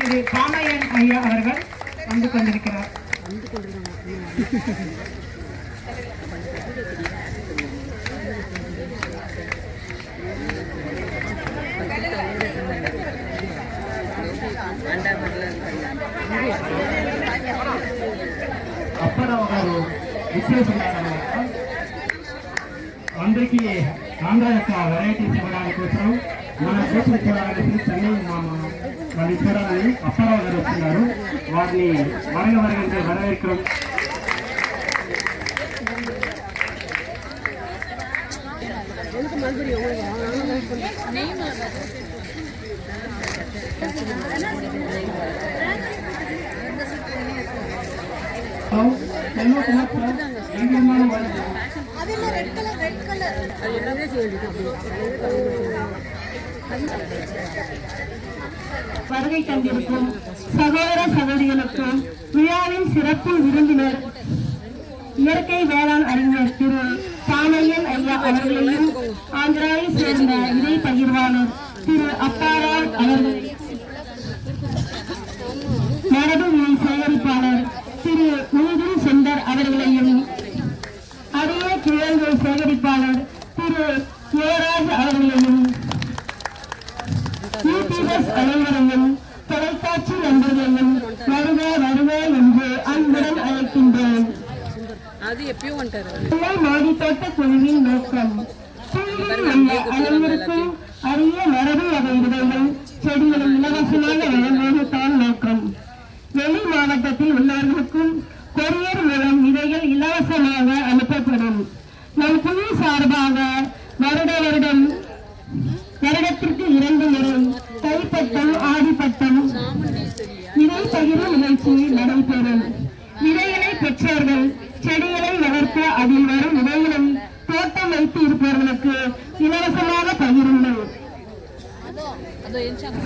திரு பாமையன் ஐயா அவர்கள் வந்து கொண்டிருக்கிறார். అప్పారావు గారు విచ్చేస్తున్నారు. అందరికీ ఆంధ్ర యొక్క వెరైటీస్ ఇవ్వడానికి కోసం మన కోసం చూడాలని చెన్నై వాళ్ళు చూడాలని అప్పారావు గారు వస్తున్నారు. వారిని వరగంటే వరవేక్రం வருகை தந்திருக்கும் சகோதர சகோதரிகளுக்கும் விழாவின் சிறப்பு விருந்தினர் இயற்கை வேளாண் அறிஞர் திரு பாமையன் ஐயா அவர்களையும் ஆந்திராவை சேர்ந்த இணை பகிர்வாளர் திரு அப்பாராவ் அவர்கள், மரபு மொழி சேகரிப்பாளர் திரு முழுதும் சுந்தர் அவர்களையும், அரிய கிழங்கு சேகரிப்பாளர் திரு யுவராஜ் அவர்களையும், யூடியூபர்ஸ் அனைவரையும், தொலைக்காட்சி நண்பர்களையும் வருக வருக என்று அன்புடன் அழைக்கின்றோம். மாடித்தோட்ட குழுவின் நோக்கம் அனைவருக்கும் அரிய மரபு வகை விதைகள் செடிகளை இலவசமாக வழங்குவதுதான் நோக்கம். வெளி மாவட்டத்தில் உள்ளவர்களுக்கும் கொரியர் மூலம் விதைகள் இலவசமாக அனுப்பப்படும். நம் குழு சார்பாக வருடத்திற்கு 2 முறை தைப்பட்டம் ஆடிப்பட்டம் விதை பகிரும் நிகழ்ச்சி நடைபெறும். விதைகளை பெற்றோர்கள் செடிகளை வளர்க்க அதில் வரும் விதைகளை தோட்டம் வைத்து இருப்பவர்களுக்கு இலவசமாக பகிருங்கள்.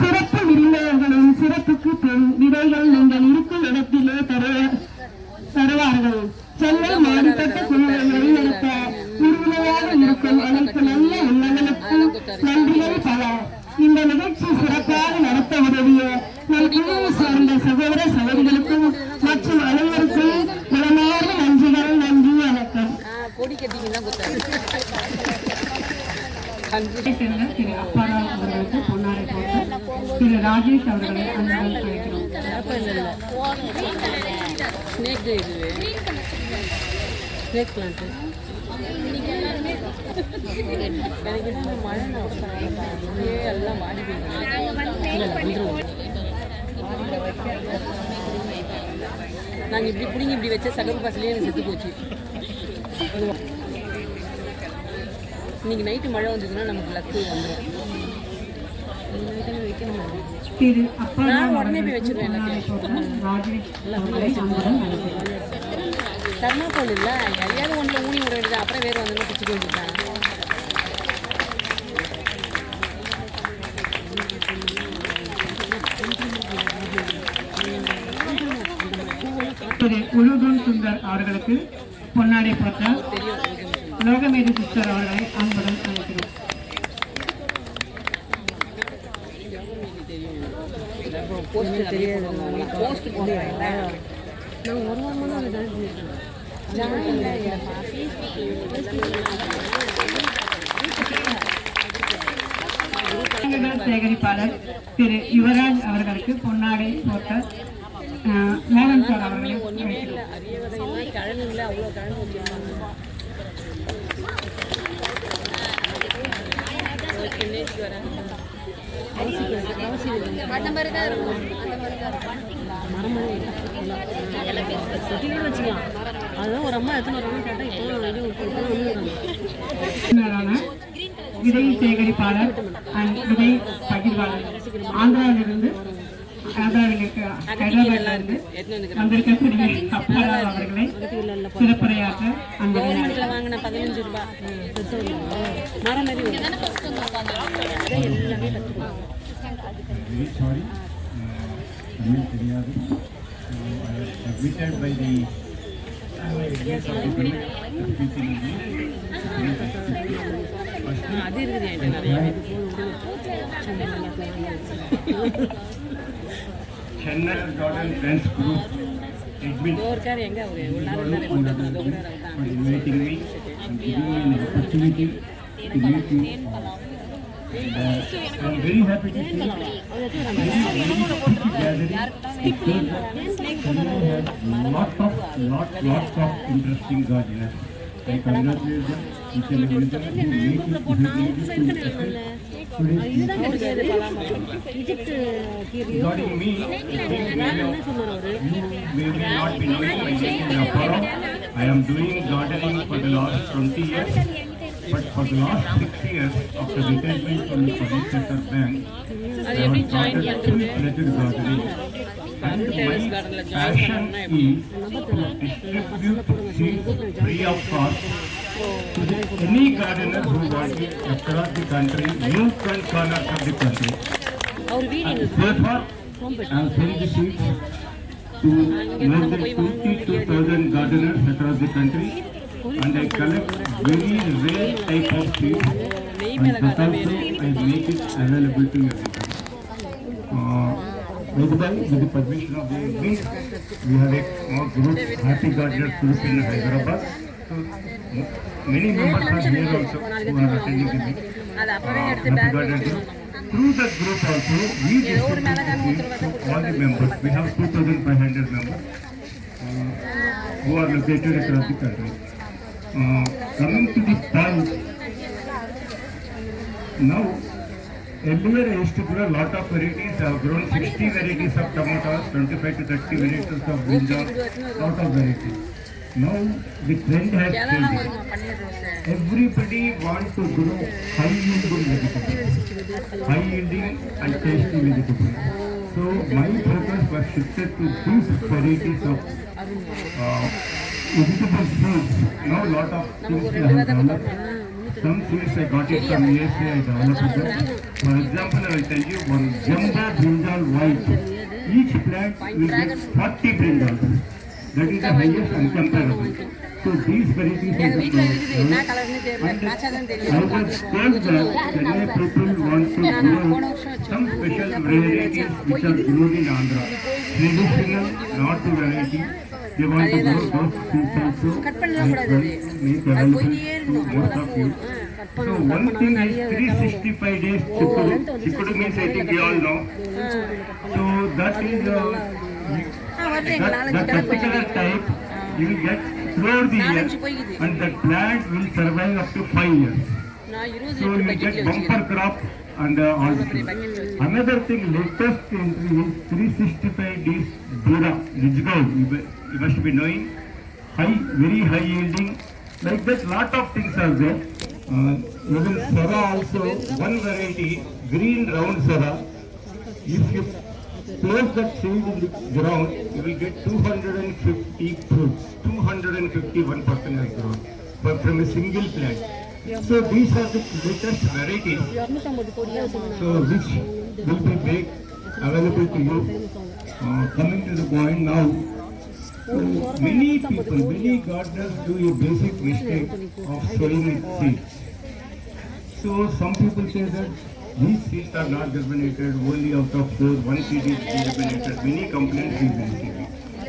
சிறப்பு விருந்தினர்களின் சிறப்புக்கு பின் விதைகள் நீங்கள் இருக்கும் இடத்திலே தருவார்கள். சென்னை மாடித்தோட்ட குழுவை வழிநடத்த உறுதுணையாக இருக்கும் அனைத்து நல்ல உள்ளங்களுக்கும் நன்றிகள் பல. இந்த நிகழ்ச்சி சிறப்பாக நடத்த உதவிய நம் குழுவை சார்ந்த சகோதர சகோதரிகளுக்கும் மற்றும் அனைவருக்கும் மனமார்ந்த நன்றிகள். நன்றி, வணக்கம். திரு அப்பாராவ் அவர்களுக்கு பொன்னாடை போட்டு திரு ராஜேஷ் அவர்களை அன்புடன் அழைக்கிறோம். நாங்கள் இப்படி பிடிங்கி இப்படி வச்ச சகப்பு பசலேயே எனக்கு செத்து போச்சு. இன்னைக்கு நைட்டு மழை வந்ததுன்னா நமக்கு லக்கு வந்துடும். நான் உடனே போய் வச்சிருவேன் தர்மாக்கோல் இல்லை எதையாவது ஒன்றில் ஊனி விட வேண்டியது. அப்புறம் வேறு வந்து பிடிச்சிட்டு வந்துட்டேன். திரு முழுதும் சுந்தர் அவர்களுக்கு பொன்னாடை போட்ட லோகமேது சிஸ்டர் அவர்களை அன்புடன் அழைக்கிறோம். சேகரிப்பாளர் திரு யுவராஜ் அவர்களுக்கு பொன்னாடை போட்ட மோகன் சார் அவர்களை கிழங்குல அவ்வளோ கிழங்கு வச்சிருக்காங்க. அதுதான் ஒரு அம்மா எத்தனை வரும்னு கேட்டால் விதை சேகரிப்பாளர் அண்ட் விதை பகிர்வாளர் ஆந்திராவிலிருந்து ஹைதராபாத்திலிருந்து வந்திருக்கக்கூடிய அப்பாராவ் அவர்களை சிறப்புரையாற்ற அந்த வாங்கின 15 ரூபாய் மரம் மாதிரி எல்லாமே அது இருக்குது. Chennai Garden Friends Group admin டோர்க்கார் எங்க அவரு உள்ளார தானே கொண்டு வந்து டோர்க்கார் for inviting me and giving me an opportunity to meet you. And, I'm very happy to see gathering because Chennai has lots of interesting gardeners. I congratulate them, each and every one who made it to regarding me, you may not be knowing my name in Apparo. I am doing gardening for the last 20 years, but for the last 6 years after retirement from the public sector bank, I have started full-fledged gardening. And my passion is to distribute seeds free of cost to any gardener who wants it across the country, nook and corners of the country. அவர் வீடு Therefore, I am sending the seeds to more than 22,000 gardeners across the country, and I collect very rare type of seeds, and that also I make it available to everybody. With the permission of the admin, we have a small group, Happy Gardeners Group in Hyderabad. So many members are here also who are attending the meeting. Happy Gardeners Group. Through that group also, we distribute seeds to all the members. We have 2,500 members who are located across the country. Coming to the point, now, earlier I used to grow a lot of varieties. I have grown 60 varieties of tomatoes, 25 to 30 varieties of brinjal, lot of varieties. Now the trend has changed. Everybody wants to grow high yielding vegetables, high yielding and tasty vegetables. So my focus was shifted to these varieties of vegetable seeds. Now lot of things I have developed. Some seeds I got it from USA, I developed them. For example, I will tell you one jumbo brinjal white. Each plant will get 40 brinjals. That is the highest uncomparable. So these varieties I have developed. And I was told that Chennai people want to grow some special varieties which are grown in Andhra. Traditional, not the variety. They want to grow those seeds also. I will make available to most of you. So one thing is 365 days chikudu. Chikudu means I think we all know. So that is that particular type you will get throughout the year, and that plant will survive up to 5 years. So you will get bumper crop and all the things. Another thing, latest entry is 365 days Bura, Rijgaon. You must be knowing, very high yielding. Like that, lot of things are there. Even Sara also, one variety, green round Sara. If you place that seed in the ground, you will get 250 fruits. 251 person has grown from a single plant. So these are the latest varieties. So which will be made available to you. Coming to the point now. Many people, many gardeners do a basic mistake of sowing seeds. So some people say that these seeds are not germinated, only out of 4, one seed is germinated. Many complaints we will receive.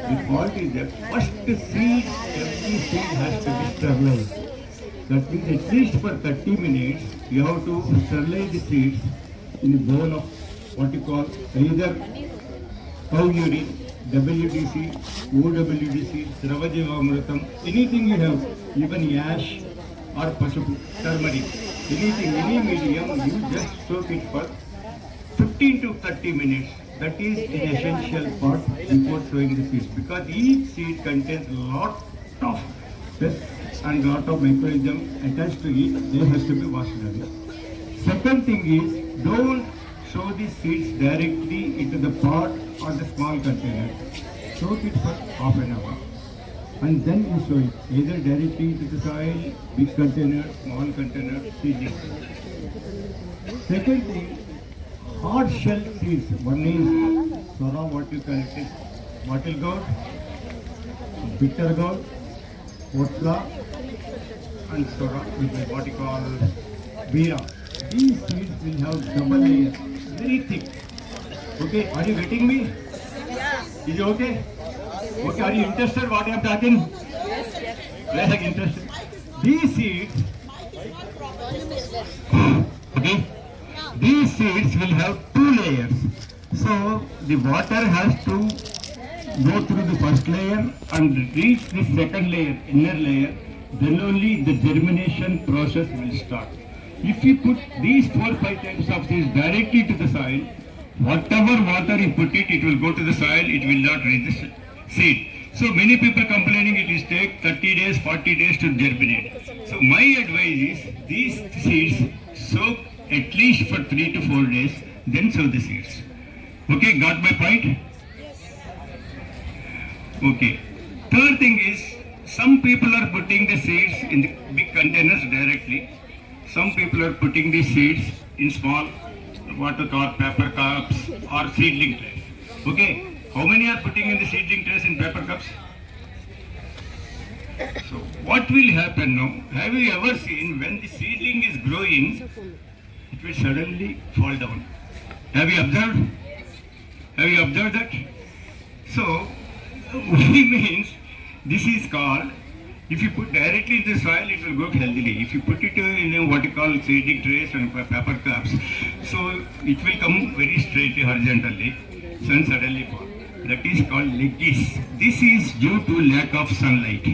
The fault is that first seed, every seed has to be sterilized. That means at least for 30 minutes, you have to sterilize the seeds in a bowl of what you call either cow urine, WDC, OWDC, Sravajivamrutam, anything you have, even ash or pasupu, turmeric, anything, any medium, you just soak it for 15 to 30 minutes. That is an essential part before sowing the seeds, because each seed contains lot of pests and lot of microorganisms attached to it. They have to be washed away. Second thing is, don't sow the seeds directly into the pot or the small container. Soak it for half an hour and then you sow it either directly into the soil, big container, small container, seedling. Second thing, hard shell seeds. One is Sora, what you call it, bottle gourd, bitter gourd, potla, and Sora, which is what you call Bira. These seeds will have double layer, very thick. Okay, are you getting me? Is it okay? Okay, are you interested what I am talking? Very interested. These seeds, okay, these seeds will have two layers. So the water has to go through the first layer and reach the second layer, inner layer. Then only the germination process will start. If you put these 4-5 types of seeds directly to the soil, whatever water you put it, it will go to the soil, it will not reach the seed. So many people complaining it is take 30 days, 40 days to germinate. So my advice is these seeds soak at least for 3 to 4 days, then sow the seeds. Okay, got my point? Okay. Third thing is, some people are putting the seeds in the big containers directly. Some people are putting the seeds in small, what we call paper cups or seedling trays. Okay. How many are putting in the seedling trays in paper cups? So what will happen now? Have you ever seen when the seedling is growing, it will suddenly fall down? Have you observed? Have you observed that? So, what it means, this is called, if you put directly into the soil, it will grow healthily. If you put it in what you call seedling trays and paper cups, so it will come very straight horizontally, then suddenly fall. That is called legis. This is due to lack of sunlight.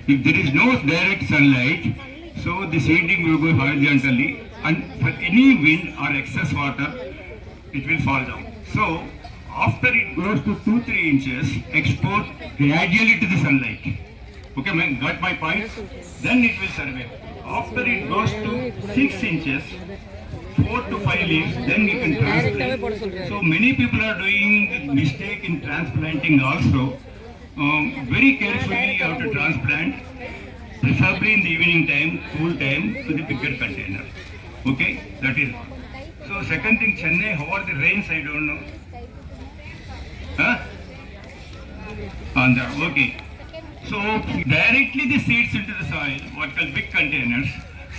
If there is no direct sunlight, so the seedling will go horizontally, and for any wind or excess water, it will fall down. So, after it grows to 2-3 inches, expose gradually to the sunlight. Okay, man, got my point? Then it will survive. After it goes to 6 inches, 4 to 5 leaves, then you can transplant. So many people are doing the mistake in transplanting also. Very carefully you have to transplant, preferably in the evening time, cool time, to the bigger container. Okay, that is one. So second thing, Chennai, how are the rains? I don't know. Huh? Andhra, okay. So directly the seeds into the soil, what called big containers,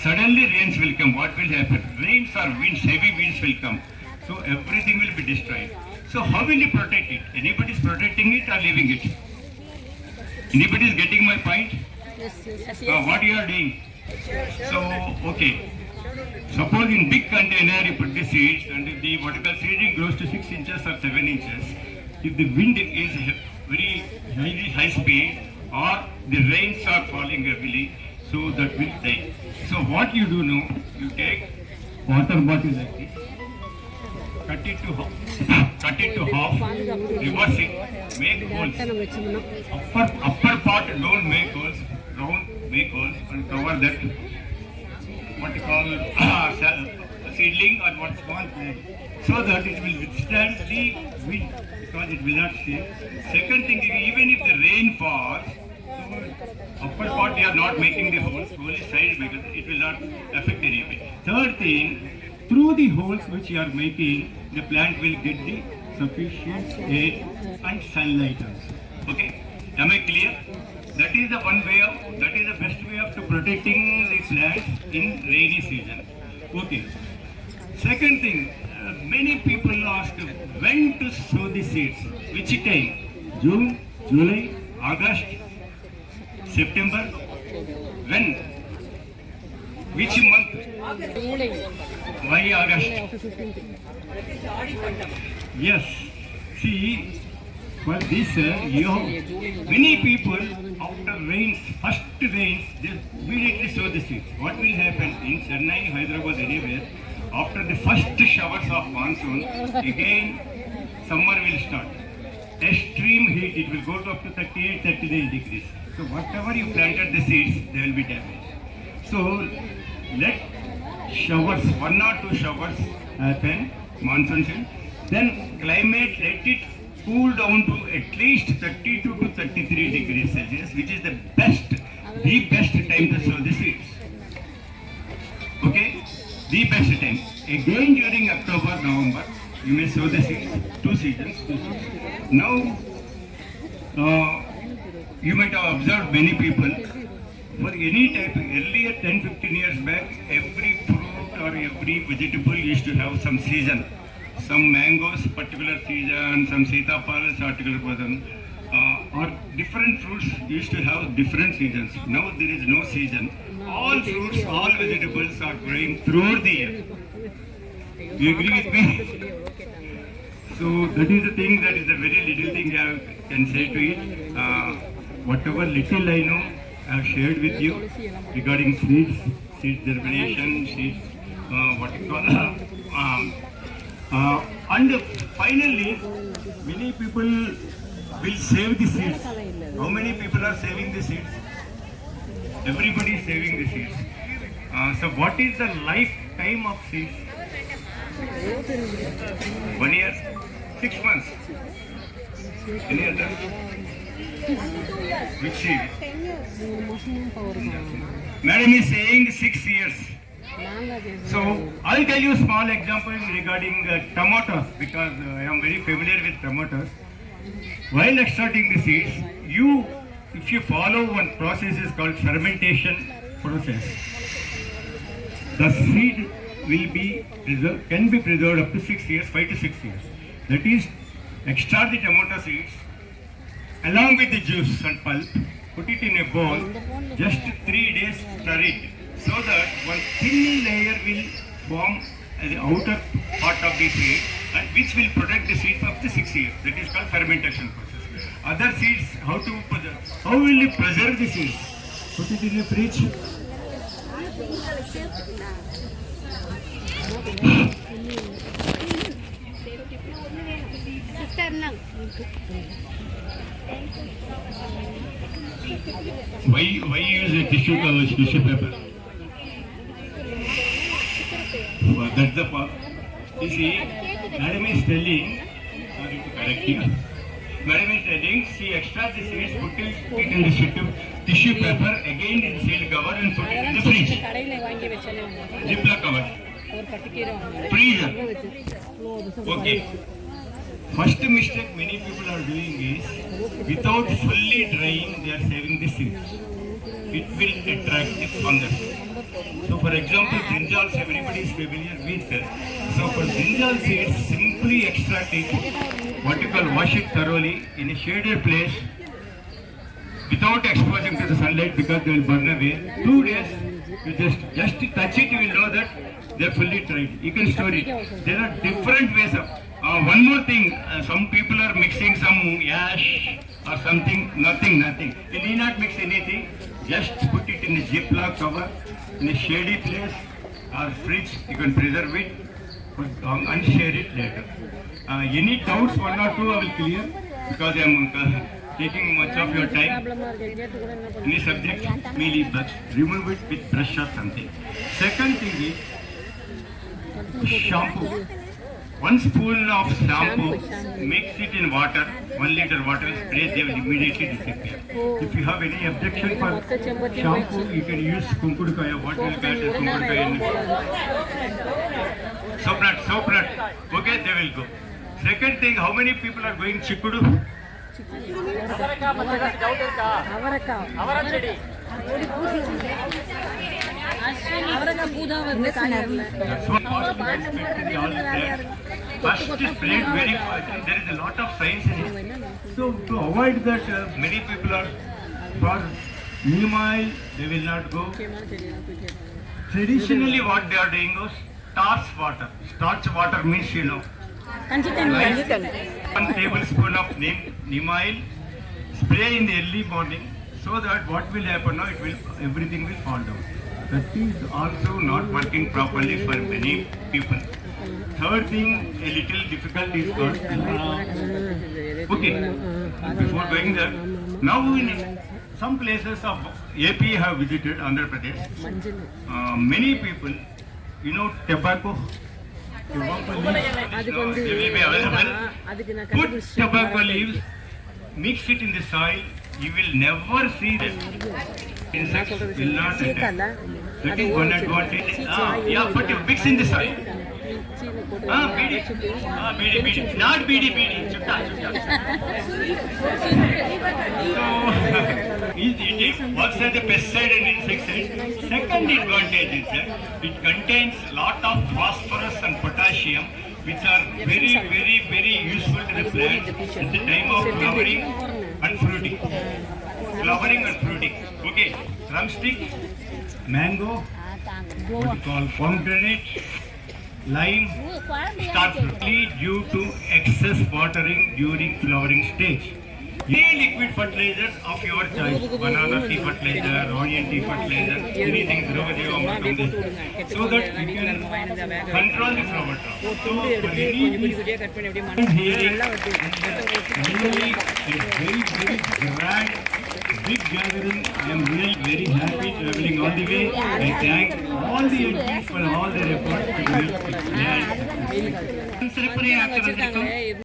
suddenly rains will come. What will happen? Rains or winds, heavy winds will come. So everything will be destroyed. So how will you protect it? Anybody is protecting it or leaving it? Anybody is getting my point? Yes. What you are doing? So, okay. Suppose in big container you put the seeds and if the vertical seeding grows to 6 inches or 7 inches, if the wind is very high speed or the rains are falling heavily, so that will die. So what you do now, you take water bottle like this, cut it to half, reverse it, make holes. Upper part don't make holes, round make holes and cover that, what you call seedling or what small plant, so that it will withstand the wind because it will not stay. Second thing, even if the rain falls, so upper part you are not making the holes, only side because it will not affect anything. Third thing, through the holes which you are making, the plant will get the sufficient air and sunlight also. Okay, am I clear? That is the one way of, that is the best way of protecting the plants in rainy season. Okay. Second thing, many people ask when to sow the seeds. Which time? June, July, August, September? When? Which month? Why August? Yes. See, for this, many people after rains, first rains, they immediately sow the seeds. What will happen in Chennai, Hyderabad, anywhere? After the first showers of monsoon, again summer will start. Extreme heat, it will go to up to 38, 39 degrees. So whatever you planted the seeds, they will be damaged. So let showers, 1 or 2 showers happen, monsoon season. Then climate, let it cool down to at least 32 to 33 degrees Celsius, which is the best time to sow the seeds. Okay? The best time. Again during October, November, you may sow the seeds. 2 seasons. Now, you might have observed many people, for any type, earlier 10-15 years back, every fruit or every vegetable used to have some season. Some mangoes, particular season, some sitapal, article or different fruits used to have different seasons. Now there is no season. All fruits, all vegetables are growing throughout the year. Do you agree with me? So that is the thing, that is the very little thing I can say to it. Whatever little I know, I have shared with you regarding seeds germination, seeds, what you call, and finally, many people will save the seeds. How many people are saving the seeds? Everybody is saving the seeds. So what is the lifetime of seeds? 1 year, 6 months. Any other? Which seed? Madam is saying 6 years. So I'll tell you a small example regarding tomatoes, because I am very familiar with tomatoes. While extracting the seeds, if you follow one process is called fermentation process, the seed can be preserved up to 6 years, 5 to 6 years. That is, extract the tomato seeds along with the juice and pulp, put it in a bowl, just 3 days stir it, so that one thin layer will form at the outer part of the seed, and which will protect the seeds up to 6 years. That is called fermentation process. Other seeds, how will you preserve the seeds? Put it in a fridge. Why use a tissue paper? Well, that's the part. You see, Madam is telling, sorry to correct you. Madam is telling, she extracts the seeds, put it in the tissue paper, again in seal cover and put it in the fridge. Ziploc cover. Freezer. Okay. First mistake many people are doing is, without fully drying, they are saving the seeds. It will attract the fungus. So for example, brinjals, everybody is familiar with. So for brinjal seeds, simply extract it, what you call wash it thoroughly in a shaded place, without exposing to the sunlight, because they will burn away. 2 days, you just touch it, you will know that they are fully dried. You can store it. There are different ways of. One more thing, some people are mixing some ash or something, nothing. You need not mix anything, just put it in a Ziploc cover, in a shady place or fridge, you can preserve it and share it later. Any doubts, 1 or 2 I will clear, because I am taking much of your time. Any subject, may leave that. Remove it with brush or something. Second thing is shampoo. 1 spoon of shampoo, mix it in water, 1 liter water, spray, they will immediately disappear. If you have any objection for shampoo, you can use kunkudukaya. What will get is kunkudukaya? Soap nut. Okay, they will go. Second thing, how many people are going chikudu? That's what first spread very quietly. There is a lot of science in it. So to avoid that, many people are for neem oil, they will not go. Traditionally what they are doing is starch water. Starch water means, 1 tablespoon of neem oil, spray in the early morning, so that what will happen now, everything will fall down. That is also not working properly for many people. Third thing, a little difficult is got. Okay, before going there, now in some places of AP have visited, Andhra Pradesh. Many people, tobacco. Tobacco leaves, they will be available. Put tobacco leaves, mix it in the soil. You will never see that insects will not attack. That is one advantage. But you mix in the soil. BD. Not BD. So, it works as a pesticide and insecticide. Second advantage is that it contains lot of phosphorus and potassium, which are very useful to the plant at the time of flowering and fruiting. Flowering and fruiting. Okay, drumstick, mango, what we call pomegranate, lime, starfruit due to excess watering during flowering stage. Any liquid fertilizer of your choice, banana tea fertilizer, onion tea fertilizer, anything, so that you can control the flower drop. So for any hearing, really a very grand big gathering. I am really very happy traveling all the way. I thank all the people for all their efforts to make this land. சிறப்புரையாற்ற வந்திருக்கும்